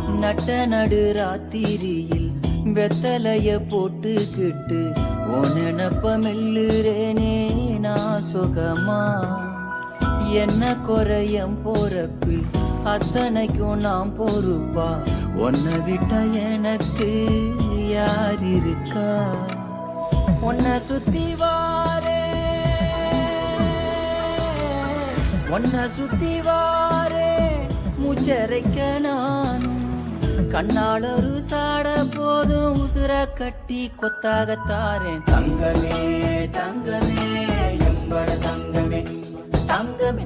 நட்ட நடு ராத்திரியில் வெத்தலைய போட்டுக்கிட்டு உனப்ப மெல்லுறேனே நான் சுகமா. என்ன குறையம் போறப்பில் அத்தனைக்கும் நான் பொறுப்பா. உன்னை விட்டா எனக்கு யார் இருக்கா. உன்னை சுத்தி வாரே உன்னை சுத்தி வாரே மூச்சரைக்க நானும் கண்ணால் ஒரு சாட போதும் உசுர கட்டி கொத்தாகத்தாரேன். தங்கமே தங்கமே எம்பட தங்கமே தங்கமே